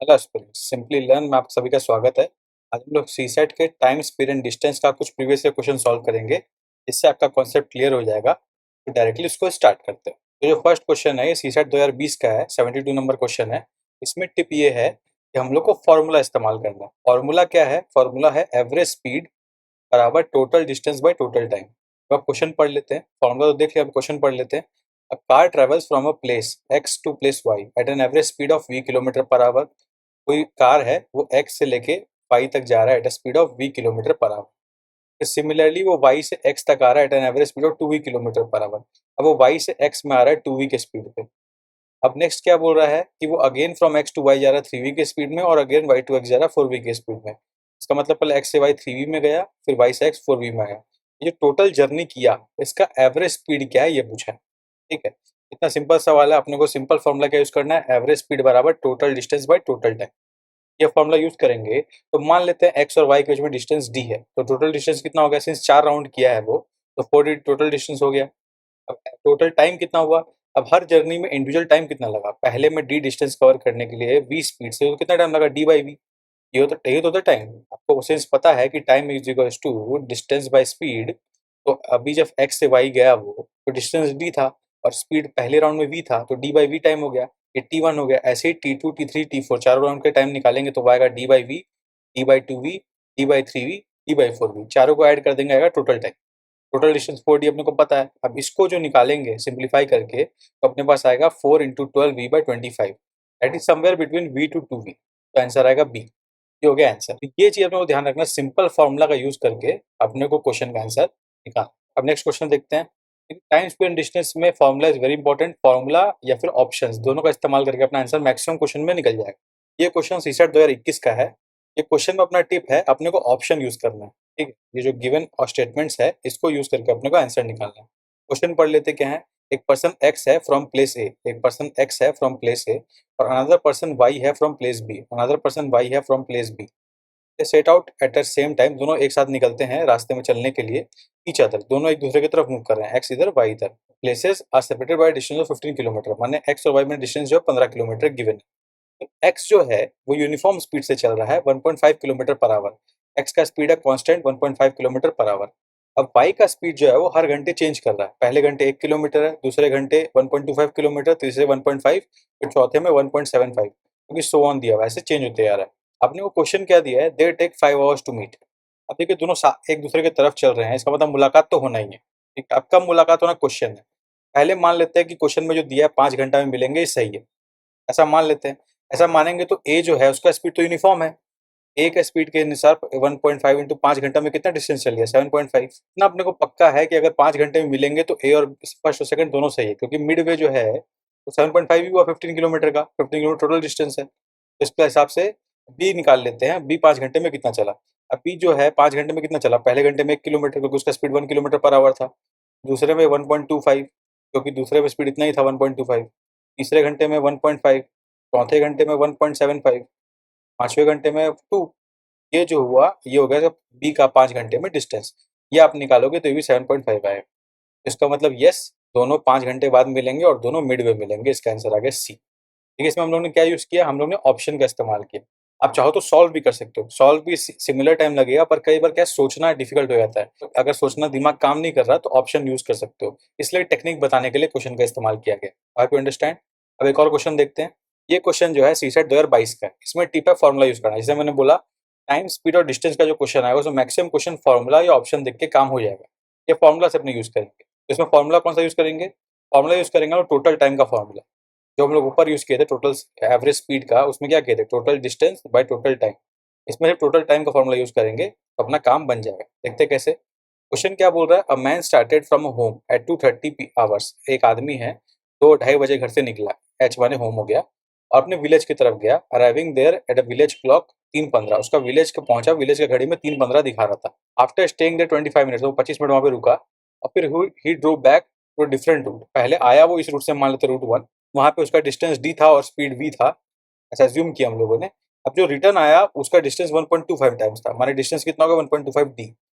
Hello students, simply learn में आप सभी का स्वागत है। आज हम लोग सीसेट के टाइम स्पीड एंड डिस्टेंस का कुछ प्रीवियस ईयर क्वेश्चन सॉल्व करेंगे। इससे आपका कॉन्सेप्ट क्लियर हो जाएगा। तो डायरेक्टली उसको स्टार्ट करते हैं। तो जो फर्स्ट क्वेश्चन है ये सीसेट 2020 का है, 72 नंबर क्वेश्चन है। इसमें टिप ये है कि हम लोग को फॉर्मूला इस्तेमाल करना है। फॉर्मूला क्या है? फॉर्मूला है एवरेज स्पीड बराबर total distance by total time. तो आप क्वेश्चन पढ़ लेते हैं, फॉर्मूला तो देख लिया, अब क्वेश्चन पढ़ लेते हैं। A car travels from a place X to place Y at an average speed of V kilometre per hour. कोई कार है, वो एक्स से लेके वाई तक जा रहा है at a speed of V kilometre per hour. Similarly वो वाई से एक्स तक आ रहा है at an average speed of 2v kilometre per hour. अब वो वाई से एक्स में आ रहा है 2v के स्पीड पे। अब नेक्स्ट क्या बोल रहा है कि वो again from X to Y जा रहा है 3v के स्पीड में, और अगेन वाई टू एक्स जा रहा है 4v के स्पीड में। इसका मतलब पहले एक्स से वाई 3v में गया, फिर वाई से एक्स 4v में आया। ये टोटल जर्नी किया, इसका एवरेज स्पीड क्या है ये पूछा है। ठीक है, इतना सिंपल सवाल है। अपने को सिंपल फॉर्मूला क्या यूज करना है? एवरेज स्पीड बराबर total distance by total time. ये फॉर्मूला यूज करेंगे तो मान लेते हैं एक्स और वाई के बीच में डिस्टेंस डी है, तो टोटल डिस्टेंस कितना हो गया? सिंस 4 राउंड किया है वो, तो 4 टोटल डिस्टेंस हो गया। अब टोटल टाइम कितना हुआ? अब हर जर्नी में इंडिविजुअल टाइम कितना लगा? पहले में डी डिस्टेंस कवर करने के लिए वी स्पीड से, तो कितना टाइम लगा? D by V. ये तो होता टाइम। आपको सेंस पता है कि time is equals to distance by speed. तो अभी जब एक्स से वाई गया वो, तो डिस्टेंस डी था और स्पीड पहले राउंड में वी था, तो डी बाई वी टाइम हो गया। ये टी1 हो गया। ऐसे ही टी2 टी3 टी4 चारों राउंड के टाइम निकालेंगे तो वो आएगा D by V, D by two V, D by three V, D by four V. चारों को ऐड कर देंगे, आएगा total time. Total distance 4d अपने को पता है। अब इसको जो निकालेंगे सिंप्लीफाई करके, तो अपने पास आएगा 4 × 12v/25। That is somewhere between v to 2v। तो आंसर आएगा बी। ये हो गया आंसर। तो ये चीज अपने को ध्यान रखना, सिंपल फॉर्मूला का यूज करके अपने को क्वेश्चन का आंसर निकाल। अब नेक्स्ट क्वेश्चन देखते हैं। टाइम स्पीड डिस्टेंस में formula is very important. Formula या फिर ऑप्शंस दोनों का इस्तेमाल करके अपना आंसर मैक्सिमम क्वेश्चन में निकल जाएगा। ये क्वेश्चन सीसेट 2021 का है। ये क्वेश्चन में अपना टिप है, अपने को ऑप्शन यूज करना है। ठीक है, ये जो गिवन और स्टेटमेंट्स है इसको यूज करके अपने को आंसर निकालना है। क्वेश्चन पढ़ लेते क्या है। एक पर्सन एक्स है फ्रॉम प्लेस ए, एक पर्सन एक्स है फ्रॉम प्लेस ए, और अनदर पर्सन वाई है from place B, another person Y है from place B. Set out at the same time, दोनों एक साथ निकलते हैं रास्ते में चलने के लिए। ईच अदर, दोनों एक दूसरे की तरफ मूव कर रहे हैं, एक्स इधर वाई इधर। Places are separated by distance of 15 kilometre, माने एक्स और वाई में डिस्टेंस जो है 15 किलोमीटर गिवन है। एक्स जो है वो यूनिफॉर्म स्पीड से चल रहा है 1.5 किलोमीटर पर आवर। एक्स का स्पीड है कांस्टेंट 1.5 किलोमीटर पर आवर। अब वाई का स्पीड जो है वो हर घंटे चेंज कर रहा है। पहले घंटे 1 किलोमीटर है, दूसरे घंटे 1.25 किलोमीटर, तीसरे 1.5, फिर चौथे में 1.75, क्योंकि सो ऑन दिया हुआ है, ऐसे चेंज होते जा रहा है। आपने वो क्वेश्चन क्या दिया है? They take 5 hours to meet. अब देखिए दोनों एक दूसरे की तरफ चल रहे हैं, इसका मतलब मुलाकात तो होना ही है। ठीक है, अब कब मुलाकात होना क्वेश्चन है। पहले मान लेते हैं कि क्वेश्चन में जो दिया है 5 घंटा में मिलेंगे, ये सही है। ऐसा मान लेते हैं। ऐसा मानेंगे तो ए जो है उसका स्पीड तो यूनिफॉर्म है। ए का स्पीड के अनुसार 1.5 इंटू 5 घंटा में कितना डिस्टेंस चल गया? 7.5। इतना अपने को पक्का है कि अगर 5 घंटे में मिलेंगे तो ए और फर्स्ट और सेकंड दोनों सही है, क्योंकि मिड वे जो है तो 7.5 भी हुआ 15 किलोमीटर का, 15 किलोमीटर टोटल डिस्टेंस है। तो इसके हिसाब से बी निकाल लेते हैं। बी 5 घंटे में कितना चला? अब बी जो है 5 घंटे में कितना चला? पहले घंटे में 1 किलोमीटर, क्योंकि उसका स्पीड 1 किलोमीटर पर आवर था। दूसरे में 1.25, क्योंकि दूसरे में स्पीड इतना ही था 1.25। तीसरे घंटे में 1.5, चौथे घंटे में 1.75, पांचवें घंटे में 2। ये जो हुआ ये हो गया जब बी का 5 घंटे में डिस्टेंस। ये आप निकालोगे तो ये भी 7.5 आएगा। इसका मतलब यस, दोनों 5 घंटे बाद मिलेंगे और दोनों मिड वे मिलेंगे। इसका आंसर आ गया सी। ठीक है, इसमें हम लोग ने क्या यूज किया? हम लोग ने ऑप्शन का इस्तेमाल किया। आप चाहो तो सॉल्व भी कर सकते हो, सॉल्व भी सिमिलर टाइम लगेगा, पर कई बार क्या सोचना डिफिकल्ट हो जाता है। तो अगर सोचना दिमाग काम नहीं कर रहा तो ऑप्शन यूज कर सकते हो। इसलिए टेक्निक बताने के लिए क्वेश्चन का इस्तेमाल किया गया। आप यू अंडरस्टैंड? अब एक और क्वेश्चन देखते हैं। ये क्वेश्चन जो है सीसेट 2022 का है। इसमें टिप है फॉर्मुला यूज करना। जैसे मैंने बोला, टाइम स्पीड और डिस्टेंस का जो क्वेश्चन आएगा उसमें मैक्सिमम क्वेश्चन फॉर्मुला या ऑप्शन देख के काम हो जाएगा। ये फॉर्मुला से अपने यूज करेंगे। तो इसमें फॉर्मुला कौन सा यूज करेंगे? फॉर्मुला यूज करेंगे टोटल टाइम का फॉर्मुला। जो हम लोग ऊपर यूज किए थे टोटल एवरेज स्पीड का, उसमें क्या किए थे? Total distance by total time. इसमें सिर्फ टोटल टाइम का फॉर्मुला यूज करेंगे तो अपना काम बन जाएगा। देखते हैं कैसे। क्वेश्चन क्या बोल रहा है? A man started from home at 2:30 hours. एक आदमी है, 2:30 बजे घर से निकला, एच माने होम हो गया, और अपने विलेज की तरफ गया। Arriving there at a village clock 3:15। उसका विलेज का पहुंचा, विलेज का घड़ी में 3:15 दिखा रहा था। आफ्टर स्टेइंग देयर 25 मिनट्स, वो 25 मिनट वहां पे रुका, और फिर he drew back to different route. पहले आया वो इस रूट से, मान लेते रूट 1, वहां पे उसका डिस्टेंस डी था और स्पीड वी था, ऐसा अज्यूम किया हम लोगों ने। अब जो रिटर्न आया उसका डिस्टेंस 1.25 टाइम्स था, माने डिस्टेंस कितना होगा? 1.25 डी।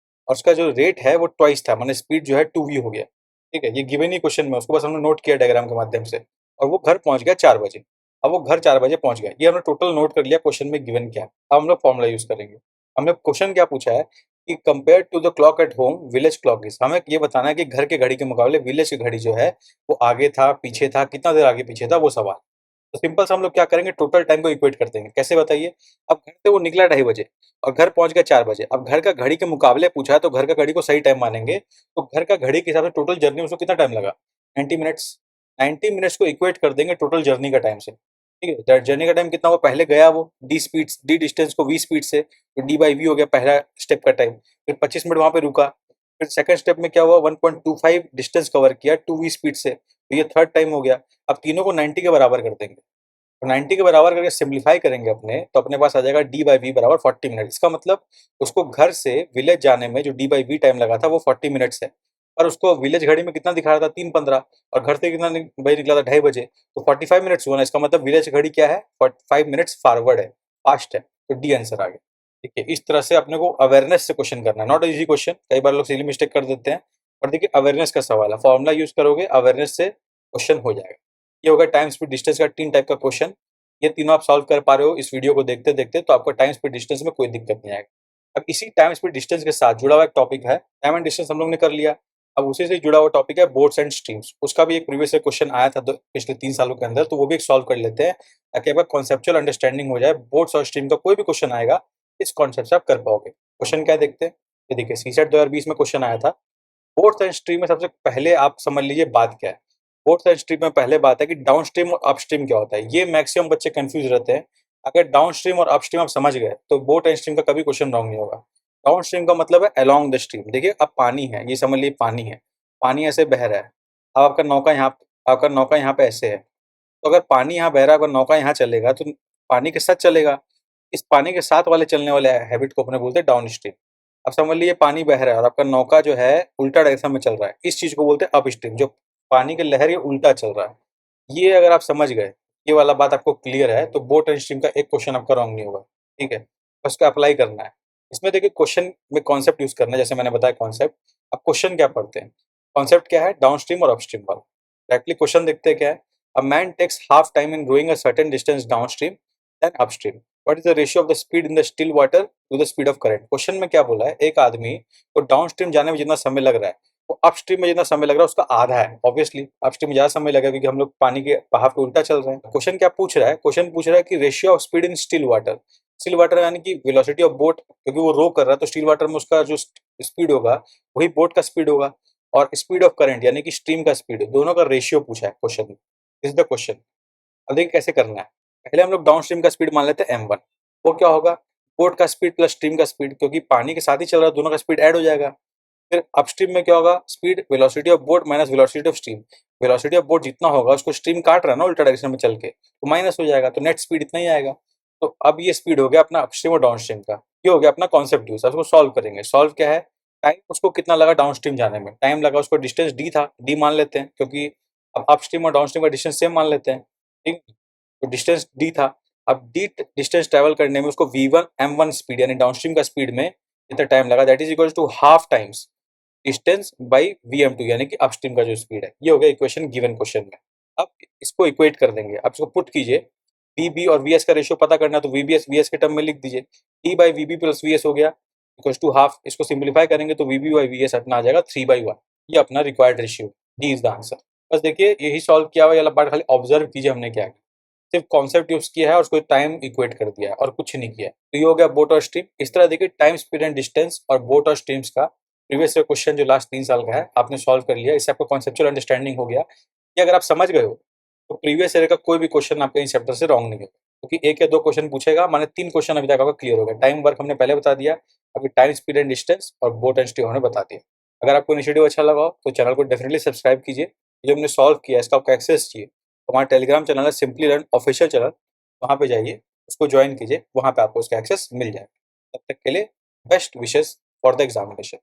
और उसका जो रेट है वो ट्वाइस था, माने स्पीड जो है 2v हो गया। ठीक है, ये गिवन ही क्वेश्चन में, उसको बस हमने नोट किया डायग्राम के माध्यम से। और वो घर पहुंच गया 4 बजे। अब वो घर 4 बजे पहुँच गए। ये हमने टोटल नोट कर लिया क्वेश्चन में गिवन क्या है। अब हम लोग फॉर्मूला यूज़ करेंगे। हमने क्वेश्चन क्या पूछा है कि compare to the clock at home village clock is, हमें ये बताना है कि घर के घड़ी के मुकाबले विलेज की घड़ी जो है वो आगे था, पीछे था, कितना देर आगे पीछे था, वो सवाल। तो सिंपल सा हम लोग क्या करेंगे, टोटल टाइम को इक्वेट कर देंगे। कैसे बताइए? अब घर से वो निकला 2:30 बजे और घर पहुंच गया 4 बजे। अब घर का घड़ी के मुकाबले पूछा है तो घर का घड़ी को सही टाइम मानेंगे। तो घर का घड़ी के हिसाब से टोटल जर्नी में उसको कितना टाइम लगा? 90 मिनट्स। 90 मिनट्स को इक्वेट कर देंगे टोटल जर्नी का टाइम से। ठीक है, जर्नी का टाइम कितना हुआ? पहले गया वो डी डिस्टेंस को वी स्पीड से, तो डी बाई वी हो गया पहला स्टेप का टाइम। फिर 25 मिनट वहां पे रुका। फिर सेकंड स्टेप में क्या हुआ? 1.25 डिस्टेंस कवर किया 2v स्पीड से, तो ये थर्ड टाइम हो गया। अब तीनों को 90 के बराबर कर देंगे। तो 90 के बराबर करके सिंप्लीफाई करेंगे अपने, तो अपने पास आ जाएगा डी बाई वी बराबर 40 मिनट। इसका मतलब उसको घर से विलेज जाने में जो डी बाई वी टाइम लगा था वो 40 मिनट्स है। और उसको विलेज घड़ी में कितना दिखा रहा था? 3:15। और घर से कितना भाई निकला था? 2:30 बजे। तो 45 मिनट्स हुआ ना, इसका मतलब विलेज घड़ी क्या है? 45 मिनट्स फॉरवर्ड है, फास्ट है। तो डी आंसर आ गया। ठीक है, इस तरह से अपने को अवेयरनेस से क्वेश्चन करना है। नॉट इजी क्वेश्चन, कई बार लोग सिली मिस्टेक कर देते हैं। और देखिए अवेयरनेस का सवाल है, फॉर्मूला यूज करोगे, अवेयरनेस से क्वेश्चन हो जाएगा। ये होगा टाइम स्पीड डिस्टेंस का 3 टाइप का क्वेश्चन। ये तीनों आप सॉल्व कर पा रहे हो इस वीडियो को देखते देखते, तो आपको टाइम स्पीड डिस्टेंस में कोई दिक्कत नहीं आएगा। अब इसी टाइम स्पीड डिस्टेंस के साथ जुड़ा हुआ एक टॉपिक है, टाइम एंड डिस्टेंस हम लोग ने कर लिया। अब उसी से जुड़ा हुआ टॉपिक है बोट्स एंड स्ट्रीम्स। उसका भी एक प्रीवियस क्वेश्चन आया था पिछले 3 सालों के अंदर, तो वो भी एक सॉल्व कर लेते हैं ताकि आपका कॉन्सेप्चुअल अंडरस्टैंडिंग हो जाए। बोट्स और स्ट्रीम का कोई भी क्वेश्चन आएगा इस कॉन्सेप्ट से आप कर पाओगे। क्वेश्चन क्या देखते हैं? ये देखिए सीसेट 2020 में क्वेश्चन आया था। फोर्थ एंड स्ट्रीम में सबसे पहले आप समझ लीजिए बात क्या है। फोर्थ एंड स्ट्रीम में पहले बात है कि डाउन स्ट्रीम और अपस्ट्रीम क्या होता है। ये मैक्सिमम बच्चे कंफ्यूज रहते हैं। अगर डाउन स्ट्रीम और अपस्ट्रीम आप समझ गए तो बोट एंड स्ट्रीम का कभी क्वेश्चन रॉन्ग नहीं होगा। डाउन स्ट्रीम का मतलब है अलोंग द स्ट्रीम। देखिए अब पानी है, ये समझ लीजिए पानी है, पानी ऐसे बह रहा है। अब आपका नौका यहाँ पे ऐसे है। तो अगर पानी यहाँ बह रहा है, अगर नौका यहाँ चलेगा तो पानी के साथ चलेगा। इस पानी के साथ वाले चलने वाले हैबिट को अपने बोलते हैं डाउन स्ट्रीम। अब समझ लीजिए पानी बह रहा है और आपका नौका जो है उल्टा डायरेक्शन में चल रहा है, इस चीज को बोलते हैं अप स्ट्रीम। जो पानी की लहर ये उल्टा चल रहा है। ये अगर आप समझ गए, ये वाला बात आपको क्लियर है, तो बोट एंड स्ट्रीम का एक क्वेश्चन आपका रॉन्ग नहीं होगा। ठीक है, बस उसका अप्लाई करना है। इसमें देखिए क्वेश्चन में कॉन्सेप्ट यूज करना है, जैसे मैंने बताया कॉन्सेप्ट। अब क्वेश्चन क्या पढ़ते हैं? कॉन्सेप्ट क्या है? डाउन स्ट्रीम और अपस्ट्रीम वाला। डायरेक्टली क्वेश्चन देखते हैं क्या है। A man takes half time in rowing a certain distance downstream then upstream. What is the ratio of the speed in the still water to the speed of current? Question में क्या बोला है, एक आदमी को down stream जाने में जितना समय लग रहा है वो अपस्ट्रीम में जितना समय लग रहा है उसका आधा है। ऑब्वियसली अपस्ट्रीम में ज्यादा समय लगेगा क्योंकि हम लोग पानी के बहाव के उल्टा चल रहे हैं। क्वेश्चन क्या पूछ रहा है? क्वेश्चन पूछ रहा है कि ratio of speed in still water. Still water यानी कि वेलोसिटी ऑफ बोट, क्योंकि वो रो कर रहा है तो स्टिल वाटर में उसका जो स्पीड होगा वही बोट का स्पीड होगा। और स्पीड ऑफ करंट यानी कि स्ट्रीम का स्पीड, दोनों का रेशियो पूछा है क्वेश्चन में। Is the question. अब देखिए कैसे करना है। पहले हम लोग डाउन स्ट्रीम का स्पीड मान लेते हैं m1। वो क्या होगा? बोट का स्पीड प्लस स्ट्रीम का स्पीड, क्योंकि पानी के साथ ही चल रहा है, दोनों का स्पीड ऐड हो जाएगा। फिर अपस्ट्रीम में क्या होगा? Speed velocity of boat minus velocity of stream. Velocity of boat जितना होगा उसको स्ट्रीम काट रहा है ना उल्टा डायरेक्शन में चल के, तो माइनस हो जाएगा, तो नेट स्पीड इतना ही आएगा। तो अब ये स्पीड हो गया अपना अपस्ट्रीम और डाउन स्ट्रीम का। ये हो गया अपना कॉन्सेप्ट यूज। अब उसको सॉल्व करेंगे। सॉल्व क्या है? टाइम उसको कितना लगा डाउन स्ट्रीम जाने में? टाइम लगा उसको, डिस्टेंस डी था, डी मान लेते हैं क्योंकि अब अपस्ट्रीम और डाउन स्ट्रीम का डिस्टेंस सेम मान लेते हैं। ठीक, तो डिस्टेंस डी था। अब डी डिस्टेंस ट्रेवल करने में उसको v1 m1 स्पीड यानी डाउनस्ट्रीम का स्पीड में जितना टाइम लगा, that is equal to half times distance by vm2 यानी कि अपस्ट्रीम का जो स्पीड है। ये हो गया इक्वेशन गिवन क्वेश्चन में। अब इसको इक्वेट कर देंगे। अब इसको पुट कीजिए। vb और vs का रेशियो पता करना है तो vbs vs के टर्म में लिख दीजिए। t by vb plus vs हो गया इक्वल टू हाफ। इसको सिंप्लीफाई करेंगे तो vb बाई vs अपना आ जाएगा 3/1। ये अपना required ratio, D is the answer. बस देखिए यही सॉल्व किया हुआ, ये वाला पार्ट खाली ऑब्जर्व कीजिए हमने क्या किया। सिर्फ कॉन्सेप्ट यूज किया है और उसको टाइम इक्वेट कर दिया है और कुछ नहीं किया है। तो ये हो गया बोट और स्ट्रीम। इस तरह देखिए टाइम स्पीड एंड डिस्टेंस और बोट और स्ट्रीम्स का प्रीवियस ईयर क्वेश्चन जो लास्ट 3 साल का है आपने सॉल्व कर लिया। इससे आपको कॉन्सेप्चुअल अंडरस्टैंडिंग हो गया कि अगर आप समझ गए हो तो प्रीवियस ईयर का कोई भी क्वेश्चन आपके इन चैप्टर से रॉन्ग नहीं होगा, क्योंकि एक या दो क्वेश्चन पूछेगा, माने 3 क्वेश्चन अभी तक आपका क्लियर हो गया। टाइम वर्क हमने पहले बता दिया, अभी टाइम स्पीड एंड डिस्टेंस और बोट एंड स्ट्रीम हमने बता दिया। अगर आपको इनिशिएटिव अच्छा लगा हो तो चैनल को डेफिनेटली सब्सक्राइब कीजिए। जो हमने सॉल्व किया है इसका आपको एक्सेस चाहिए तो हमारा टेलीग्राम चैनल है सिंपली लर्न ऑफिशियल चैनल, वहाँ पे जाइए, उसको ज्वाइन कीजिए, वहाँ पे आपको उसका एक्सेस मिल जाएगा। तब तक के लिए best wishes for the examination.